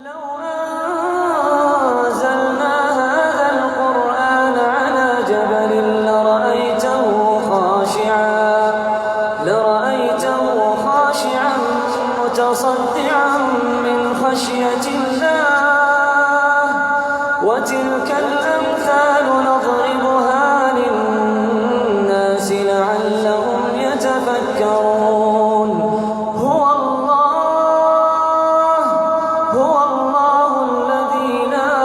لو أنزلنا هذا القرآن على جبل لرأيته خاشعا متصدعا من خشية الله وتلك الأمثال نضربها للناس لعلهم يتفكرون. هو الله الذي لا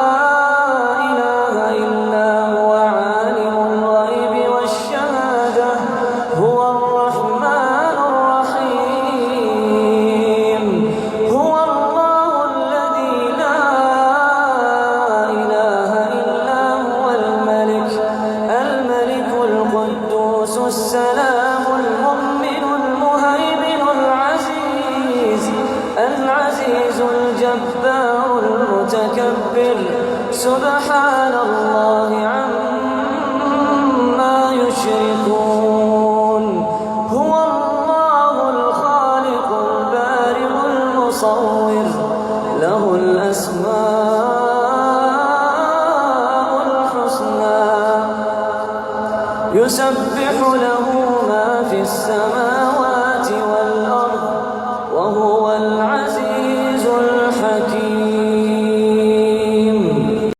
إله إلا هو عالم الغيب والشهادة هو الرحمن الرحيم. هو الله الذي لا إله إلا هو الملك القدوس السلام المؤمن المهيمن العزيز الجبار المتكبر سبحان الله عما يشركون. هو الله الخالق البارئ المصور له الأسماء الحسنى يسبح له ما في السماوات والأرض